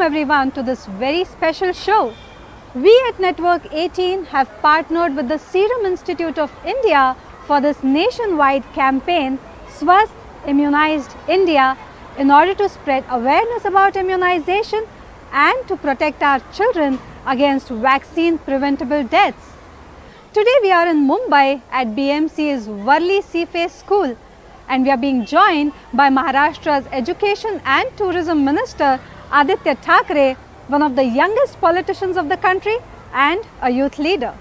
everyone to this very special show. We at Network 18 have partnered with the Serum Institute of India for this nationwide campaign Swasth Immunized India in order to spread awareness about immunization and to protect our children against vaccine preventable deaths. Today we are in Mumbai at BMC's Worli Seaface School and we are being joined by Maharashtra's Education and Tourism Minister Aditya Thackeray, one of the youngest politicians of the country and a youth leader.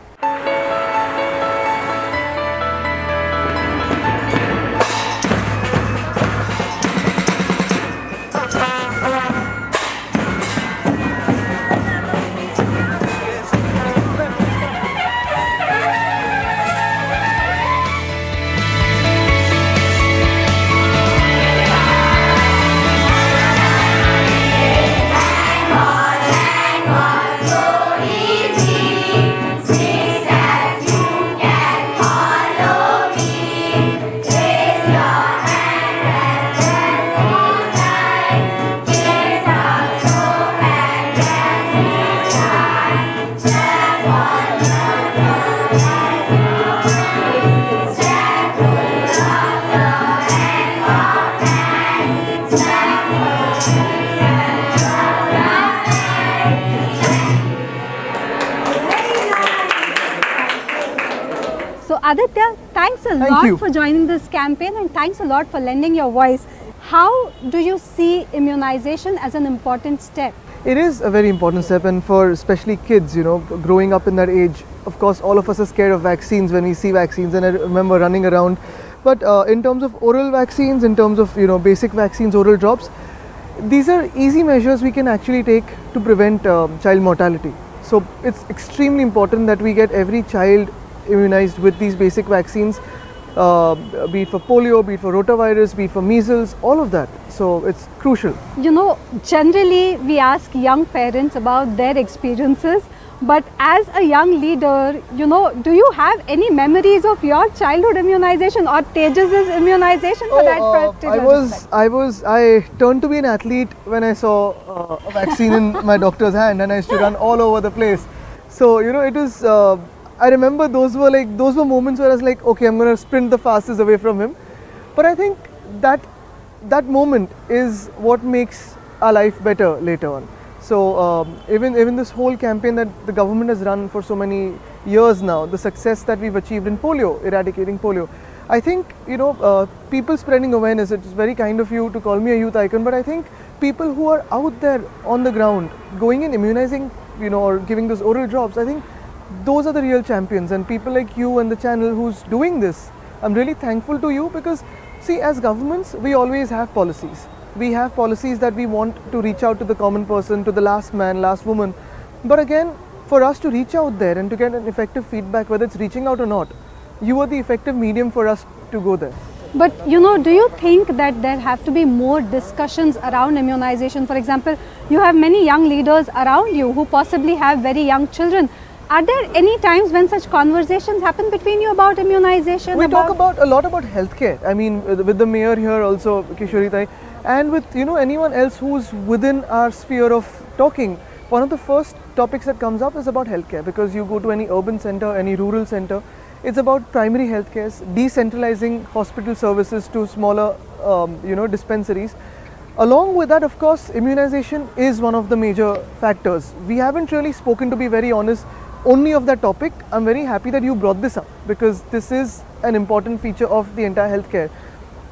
So Aditya, thanks a lot for joining this campaign and thanks a lot for lending your voice. How do you see immunization as an important step? It is a very important step, and for especially kids, growing up in that age, of course all of us are scared of vaccines when we see vaccines, and I remember running around. But in terms of oral vaccines, in terms of basic vaccines, oral drops, these are easy measures we can actually take to prevent child mortality. So it's extremely important that we get every child immunized with these basic vaccines, be it for polio, be it for rotavirus, be it for measles, all of that. So it's crucial. Generally we ask young parents about their experiences, but as a young leader, do you have any memories of your childhood immunization or Tejas's immunization for that particular I turned to be an athlete when I saw a vaccine in my doctor's hand, and I used to run all over the place. So it was I remember those were moments where I was like, okay, I'm going to sprint the fastest away from him. But I think that moment is what makes our life better later on. So even this whole campaign that the government has run for so many years now, the success that we've achieved in polio, eradicating polio, I think people spreading awareness. It's very kind of you to call me a youth icon, but I think people who are out there on the ground going and immunizing, or giving those oral drops, I think those are the real champions, and people like you and the channel who's doing this, I'm really thankful to you, because see, as governments we always have policies. We have policies that we want to reach out to the common person, to the last man, last woman. But again, for us to reach out there and to get an effective feedback, whether it's reaching out or not, you are the effective medium for us to go there. But do you think that there have to be more discussions around immunization? For example, you have many young leaders around you who possibly have very young children. Are there any times when such conversations happen between you about immunization? We talk a lot about healthcare. I mean, with the mayor here also, Kishori Tai, and with anyone else who's within our sphere of talking. One of the first topics that comes up is about healthcare, because you go to any urban center, any rural center, it's about primary healthcare, decentralizing hospital services to smaller, dispensaries. Along with that, of course, immunization is one of the major factors. We haven't really spoken, to be very honest, only of that topic. I'm very happy that you brought this up, because this is an important feature of the entire healthcare.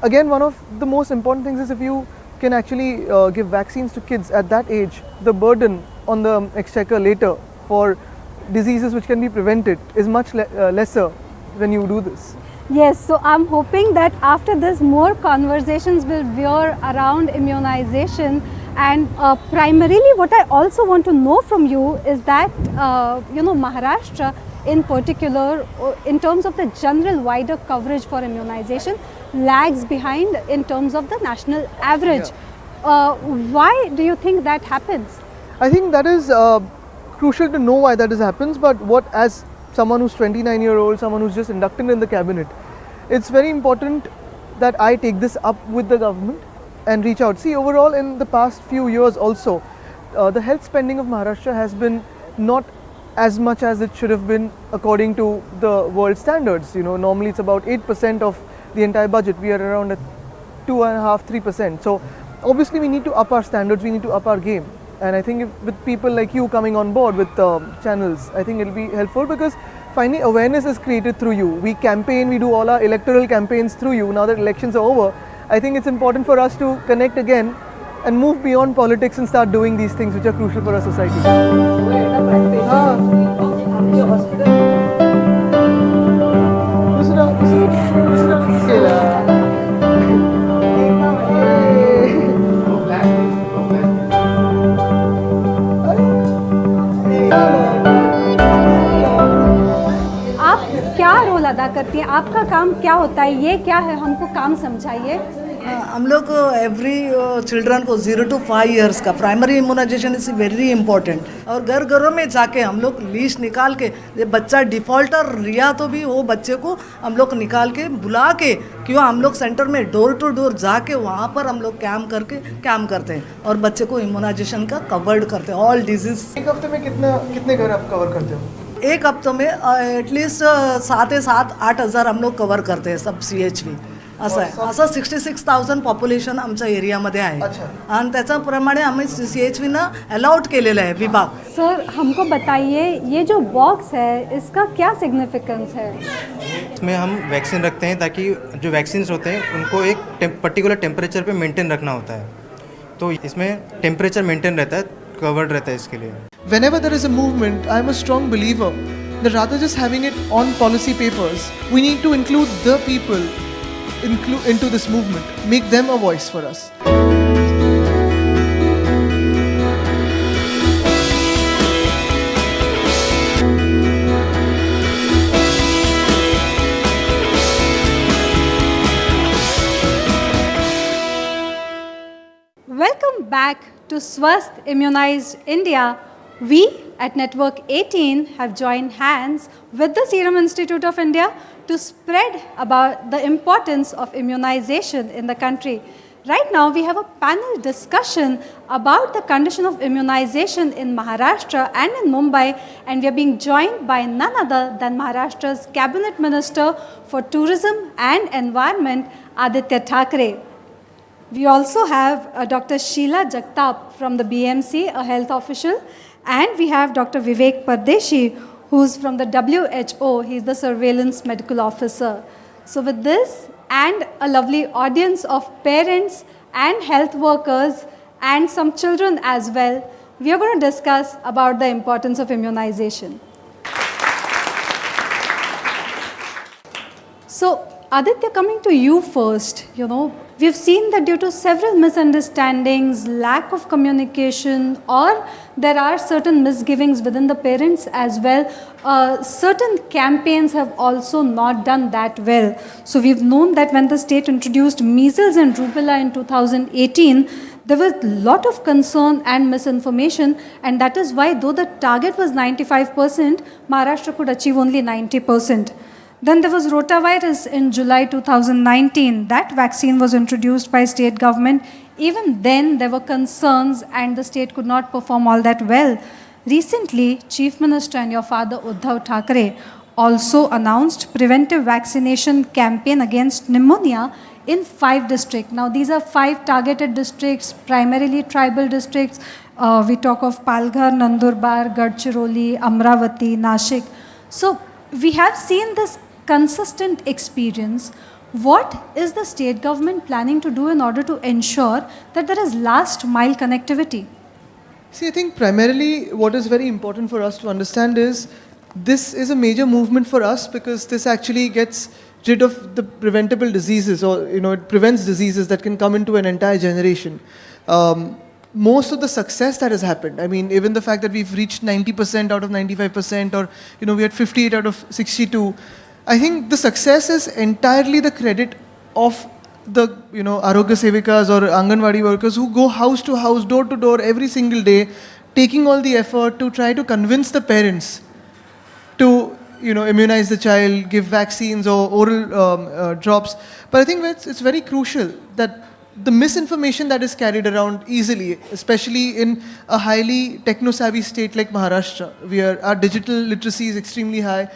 Again, one of the most important things is if you can actually give vaccines to kids at that age, the burden on the exchequer later for diseases which can be prevented is much lesser when you do this. Yes, so I'm hoping that after this more conversations will veer around immunization, and primarily what I also want to know from you is that Maharashtra in particular, in terms of the general wider coverage for immunization, lags behind in terms of the national average. Why do you think that happens? I think that is crucial to know why that happens, but as someone who's 29-year-old, someone who's just inducted in the cabinet, it's very important that I take this up with the government and reach out. See, overall in the past few years also, the health spending of Maharashtra has been not as much as it should have been according to the world standards. Normally it's about 8% of the entire budget. We are around at 2.5-3%. So obviously we need to up our standards, we need to up our game. And I think with people like you coming on board with channels, I think it'll be helpful, because finally awareness is created through you. We campaign, we do all our electoral campaigns through you. Now that elections are over, I think it's important for us to connect again and move beyond politics and start doing these things which are crucial for our society. आप क्या role अदा करती हैं, आपका काम क्या होता है, ये क्या है, हमको काम समझाइए। हम लोग एवरी चिल्ड्रन को 0 to 5 years का primary immunisation is very important. और घर घरों में जाके हम लोग लीस्ट निकाल के, ये बच्चा डिफ़ॉल्टर रिया तो भी वो बच्चे को हम लोग निकाल के बुला के, क्यों हम लोग सेंटर में डोर टू डोर जाके वहाँ पर हम लोग कैम्प करते हैं और बच्चे को इम्यूनाइजेशन का कवर्ड करते हैं ऑल डिजीज। एक हफ्ते में कितने घर आप कवर करते हो? एक हफ्ते में एटलीस्ट 7,000-8,000 हम लोग कवर करते हैं सब CHV। असं आहे, असं 66,000 पॉप्युलेशन आमच्या एरियामध्ये आहे आणि त्याच्याप्रमाणे आम्ही CHV ना अलाउड केलेलं आहे विभाग। सर हमको बताइए, ये जो बॉक्स है इसका क्या सिग्निफिकेंस है? इसमें हम वैक्सीन रखते हैं ताकि जो वैक्सीन होते हैं उनको एक पर्टिकुलर टेम्परेचर पे मेंटेन रखना होता है, तो इसमें टेम्परेचर मेंटेन रहता है, कवर्ड रहता है इसके लिए। Whenever there is a movement, I am a strong believer that rather just having it on policy papers, we need to include the people into this movement, make them a voice for us. Welcome back to Swasth Immunized India. We at Network 18 have joined hands with the Serum Institute of India to spread about the importance of immunization in the country. Right now we have a panel discussion about the condition of immunization in Maharashtra and in Mumbai, and we are being joined by none other than Maharashtra's Cabinet Minister for Tourism and Environment, Aditya Thackeray. We also have Dr. Sheila Jagtap from the BMC, a health official, and we have Dr. Vivek Pardeshi, who's from the WHO. He's the surveillance medical officer. So with this and a lovely audience of parents and health workers and some children as well, we are going to discuss about the importance of immunization. So Aditya, coming to you first, we've seen that due to several misunderstandings, lack of communication, or there are certain misgivings within the parents as well, certain campaigns have also not done that well. So we've known that when the state introduced measles and rubella in 2018, there was a lot of concern and misinformation, and that is why though the target was 95%, Maharashtra could achieve only 90%. Then there was rotavirus in July 2019. That vaccine was introduced by state government. Even then there were concerns and the state could not perform all that well. Recently, Chief Minister and your father Uddhav Thackeray also announced preventive vaccination campaign against pneumonia in 5 districts. Now these are 5 targeted districts, primarily tribal districts. We talk of Palghar, Nandurbar, Gadchiroli, Amravati, Nashik. So we have seen this consistent experience. What is the state government planning to do in order to ensure that there is last mile connectivity? See, I think primarily what is very important for us to understand is this is a major movement for us because this actually gets rid of the preventable diseases, or it prevents diseases that can come into an entire generation. Most of the success that has happened, I mean, even the fact that we've reached 90% out of 95%, or we had 58 out of 62, I think the success is entirely the credit of the Arogya Sevikas or Anganwadi workers who go house to house, door to door every single day, taking all the effort to try to convince the parents to immunize the child, give vaccines or oral drops. But I think it's very crucial that the misinformation that is carried around easily, especially in a highly techno-savvy state like Maharashtra, where our digital literacy is extremely high,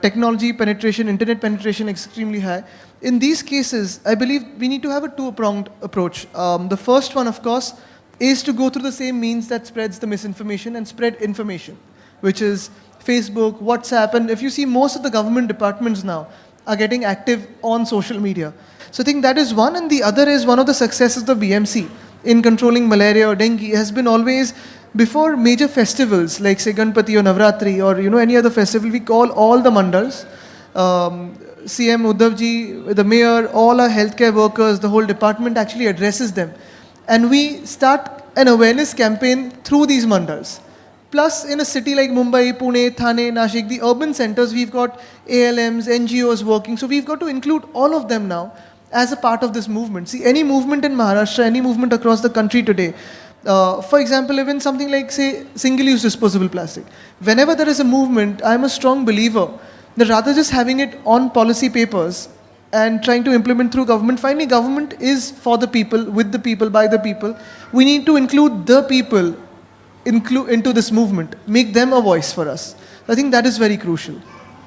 technology penetration, internet penetration extremely high. In these cases, I believe we need to have a two-pronged approach. The first one, of course, is to go through the same means that spreads the misinformation and spread information, which is Facebook, WhatsApp, and if you see, most of the government departments now are getting active on social media. So I think that is one, and the other is one of the successes of BMC in controlling malaria or dengue has been always before major festivals like say Ganpati or Navratri or any other festival, we call all the mandals. CM Uddhav ji, the mayor, all our healthcare workers, the whole department actually addresses them, and we start an awareness campaign through these mandals. Plus, in a city like Mumbai, Pune, Thane, Nashik, the urban centers, we've got ALMs, NGOs working. So we've got to include all of them now as a part of this movement. See, any movement in Maharashtra, any movement across the country today, for example, even something like, say, single-use disposable plastic. Whenever there is a movement, I'm a strong believer that rather just having it on policy papers and trying to implement through government, finally government is for the people, with the people, by the people. We need to include the people into this movement, make them a voice for us. I think that is very crucial.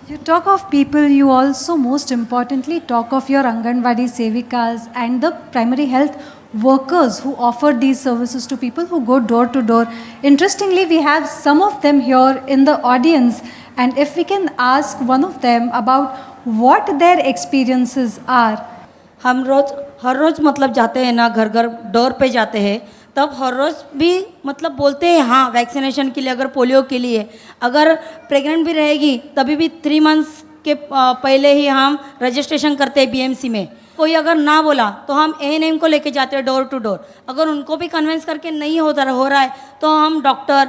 You talk of people, you also most importantly talk of your Anganwadi Sevikas and the primary health workers who offer these services to people who go door to door. Interestingly, we have some of them here in the audience, and if we can ask one of them about what their experiences are. हम हर रोज़ मतलब जाते हैं ना, घर घर door पे जाते हैं, तब हर रोज़ भी मतलब बोलते हैं हाँ वैक्सीनेशन के लिए, अगर पोलियो के लिए, अगर प्रेग्नेंट भी रहेगी तभी भी 3 मंथ्स के पहले ही हम रजिस्ट्रेशन करते हैं बीएमसी में. कोई अगर ना बोला तो हम ANM को लेके जाते हैं डोर टू डोर. अगर उनको भी कन्विंस करके नहीं हो रहा है तो हम डॉक्टर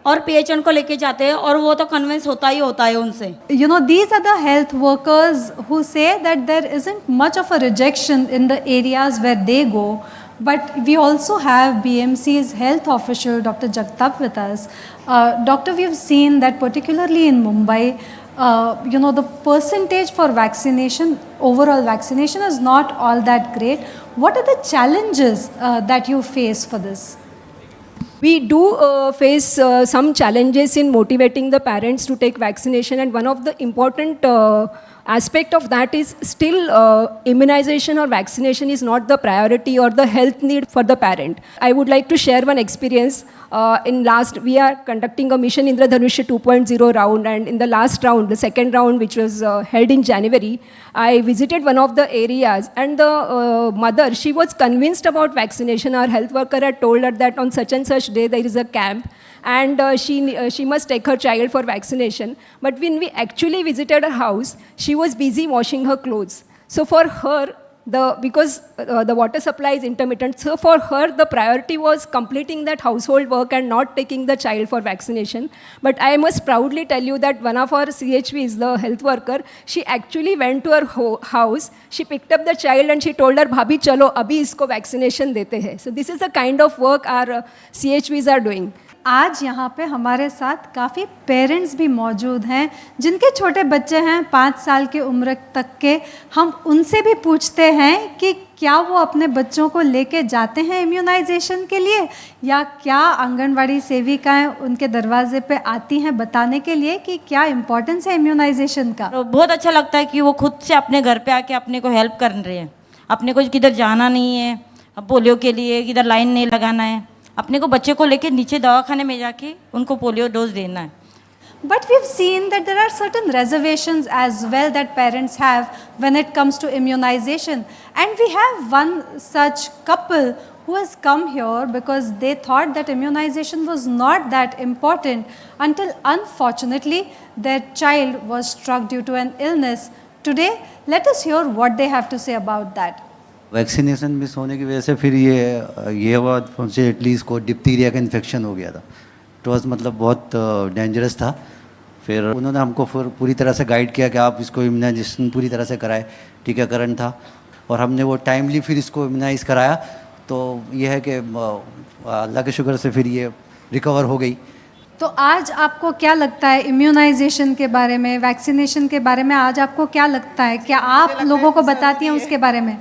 और PHN को लेके जाते हैं, और वो तो कन्विंस होता है उनसे. You know, these are the health workers who say that there isn't much of a rejection in the areas where they go. But we also have BMC's health official, Dr. Jagtap, with us. Doctor, we've seen that particularly in Mumbai, the percentage for vaccination, overall vaccination is not all that great. What are the challenges that you face for this? We do face some challenges in motivating the parents to take vaccination, and one of the important aspect of that is still immunization or vaccination is not the priority or the health need for the parent. I would like to share one experience. We are conducting a Mission Indradhanush 2.0 round, and in the last round, the second round, which was held in January, I visited one of the areas, and the mother, she was convinced about vaccination. Our health worker had told her that on such and such day there is a camp, and she must take her child for vaccination. But when we actually visited her house, she was busy washing her clothes. So for her, because the water supply is intermittent, so for her the priority was completing that household work and not taking the child for vaccination. But I must proudly tell you that one of our CHVs, the health worker, she actually went to her house, she picked up the child and she told her, "Bhabhi, chalo, abhi isko vaccination dete hai." So this is the kind of work our CHVs are doing. आज यहाँ पे हमारे साथ काफ़ी parents भी मौजूद हैं जिनके छोटे बच्चे हैं 5 साल की उम्र तक के. हम उनसे भी पूछते हैं कि क्या वो अपने बच्चों को लेके जाते हैं इम्यूनाइजेशन के लिए, या क्या आंगनवाड़ी सेविकाएं उनके दरवाजे पे आती हैं बताने के लिए कि क्या इम्पोर्टेंस है इम्यूनाइजेशन का. तो बहुत अच्छा लगता है कि वो खुद से अपने घर पे आके अपने को हेल्प कर रहे हैं. अपने को किधर जाना नहीं है पोलियो के लिए, किधर लाइन नहीं लगाना है, अपने को बच्चे को लेके नीचे दवाखाने में जाके उनको पोलियो डोज देना है. But we've seen that there are certain reservations as well that parents have when it comes to immunization. And we have one such couple who has come here because they thought that immunization was not that important until unfortunately their child was struck due to an illness. Today, let us hear what they have to say about that. Vaccination miss होने की वजह से फिर ये हुआ, at least को diphtheria का infection हो गया था. इट वॉज मतलब बहुत डेंजरस था. फिर उन्होंने हमको फिर पूरी तरह से गाइड किया कि आप इसको इम्यूनाइजेशन पूरी तरह से कराएं. टीकाकरण था और हमने वो टाइमली फिर इसको इम्यूनाइज कराया. तो ये है कि अल्लाह के शुक्र से फिर ये रिकवर हो गई. तो आज आपको क्या लगता है इम्यूनाइजेशन के बारे में, वैक्सीनेशन के बारे में, आज आपको क्या लगता है, क्या आप लोगों को बताती हैं उसके बारे में?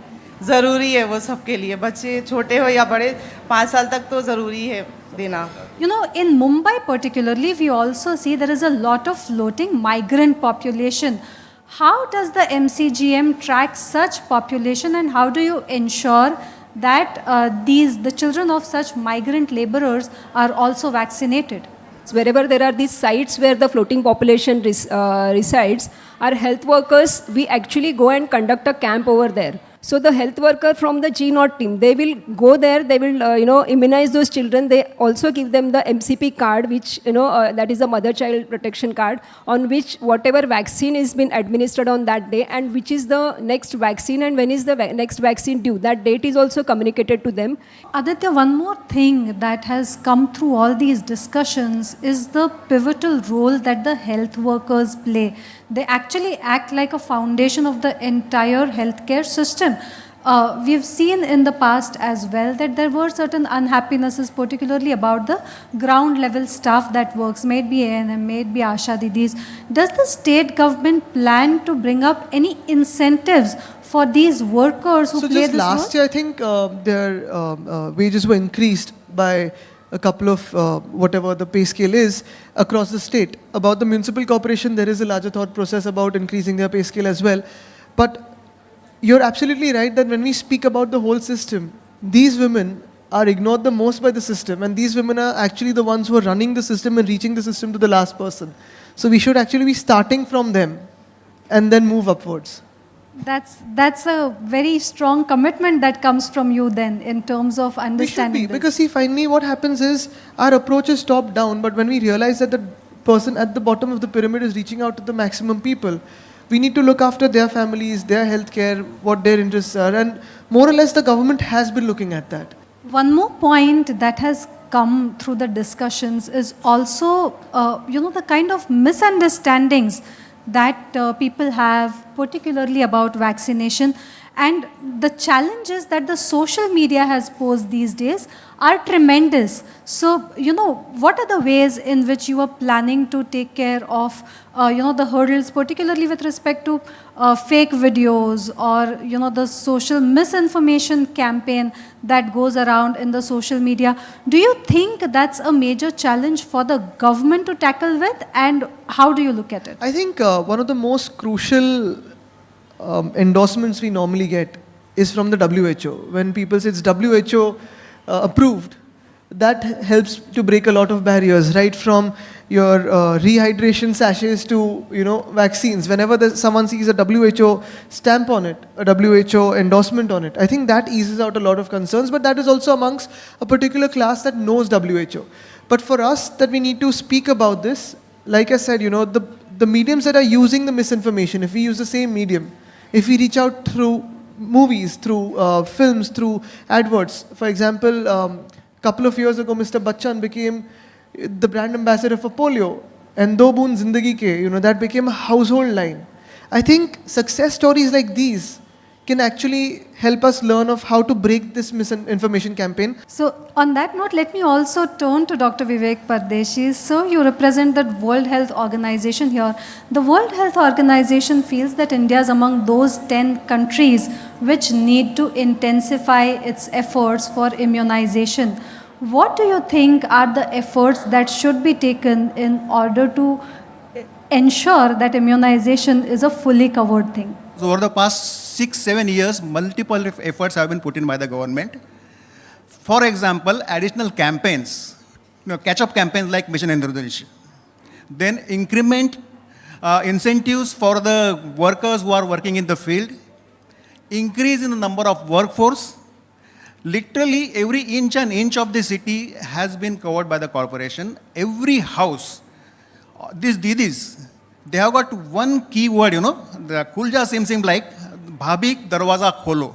ज़रूरी है वो सबके लिए, बच्चे छोटे हो या बड़े, 5 साल तक तो ज़रूरी है देना. You know, in Mumbai particularly, we also see there is a lot of floating migrant population. How does the MCGM track such population, and how do you ensure that the children of such migrant laborers are also vaccinated? So wherever there are these sites where the floating population resides, our health workers, we actually go and conduct a camp over there. So the health worker from the G0 team, they will go there, they will, immunize those children. They also give them the MCP card, which, that is the mother-child protection card, on which whatever vaccine is been administered on that day and which is the next vaccine and when is the next vaccine due. That date is also communicated to them. Aditya, one more thing that has come through all these discussions is the pivotal role that the health workers play. They actually act like a foundation of the entire healthcare system. We've seen in the past as well that there were certain unhappinesses, particularly about the ground level staff that works, may it be ANM, may it be Asha Didis. Does the state government plan to bring up any incentives for these workers who So play just this last role? year, I think their wages were increased by a couple of whatever the pay scale is across the state. About the municipal corporation, there is a larger thought process about increasing their pay scale as well. But you're absolutely right that when we speak about the whole system, these women are ignored the most by the system, and these women are actually the ones who are running the system and reaching the system to the last person. So we should actually be starting from them and then move upwards. That's a very strong commitment that comes from you then in terms of We should understanding be, this. because see, finally what happens is our approach is top down, but when we realize that the person at the bottom of the pyramid is reaching out to the maximum people, we need to look after their families, their healthcare, what their interests are, and more or less the government has been looking at that. One more point that has come through the discussions is also, the kind of misunderstandings that people have, particularly about vaccination, and the challenges that the social media has posed these days are tremendous. So, what are the ways in which you are planning to take care of, the hurdles, particularly with respect to fake videos or, the social misinformation campaign that goes around in the social media? Do you think that's a major challenge for the government to tackle with, and how do you look at it? I think one of the most crucial endorsements we normally get is from the WHO. When people say it's WHO approved, that helps to break a lot of barriers, right from your rehydration sachets to vaccines. Whenever someone sees a WHO stamp on it, a WHO endorsement on it, I think that eases out a lot of concerns. But that is also amongst a particular class that knows WHO. But for us, that we need to speak about this. Like I said, the mediums that are using the misinformation, if we use the same medium, if we reach out through movies, through films, through adverts. For example, couple of years ago, Mr. Bachchan became the brand ambassador for polio, and Do Boon Zindagi Ke, that became a household line. I think success stories like these can actually help us learn of how to break this misinformation campaign. So, on that note, let me also turn to Dr. Vivek Pardeshi. So, you represent the World Health Organization here. The World Health Organization feels that India is among those 10 countries which need to intensify its efforts for immunization. What do you think are the efforts that should be taken in order to ensure that immunization is a fully covered thing? So over the past 6-7 years, multiple efforts have been put in by the government. For example, additional campaigns, catch-up campaigns like Mission Indradhanush. Then increment incentives for the workers who are working in the field. Increase in the number of workforce. Literally every inch and inch of the city has been covered by the corporation. Every house, these didis, they have got one key word, the Kulja seems like Bhabik Darwaza Kholo.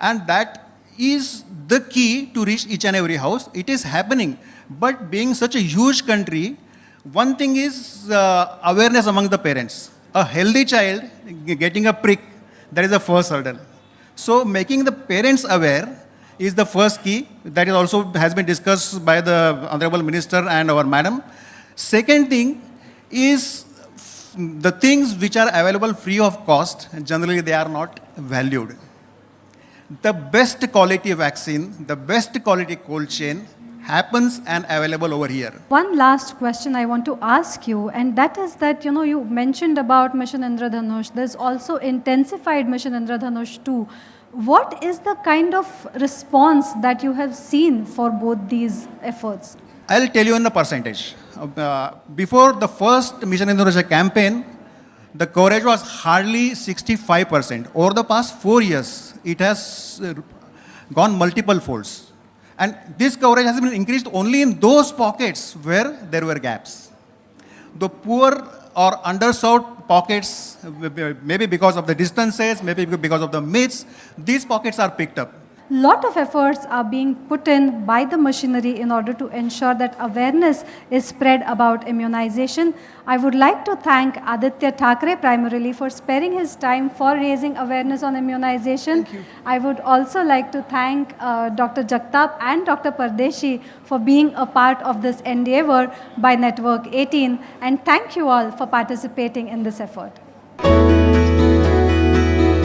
And that is the key to reach each and every house. It is happening. But being such a huge country, one thing is awareness among the parents. A healthy child getting a prick, that is the first hurdle. So making the parents aware is the first key. That is also has been discussed by the Honorable Minister and our Madam. Second thing is the things which are available free of cost, generally they are not valued. the best quality vaccine, the best quality cold chain happens and available over here. One last question I want to ask you, and that is that, you mentioned about Mission Indradhanush. There's also intensified Mission Indradhanush 2. What is the kind of response that you have seen for both these efforts? I'll tell you in the percentage. Before the first Mission Indradhanush campaign, the coverage was hardly 65%. Over the past 4 years, it has gone multiple folds. And this coverage has been increased only in those pockets where there were gaps. The poor or underserved pockets, maybe because of the distances, maybe because of the myths, these pockets are picked up. Lot of efforts are being put in by the machinery in order to ensure that awareness is spread about immunization. I would like to thank Aditya Thackeray primarily for sparing his time for raising awareness on immunization. I would also like to thank Dr. Jagtap and Dr. Pardeshi for being a part of this endeavor by Network 18, and thank you all for participating in this effort.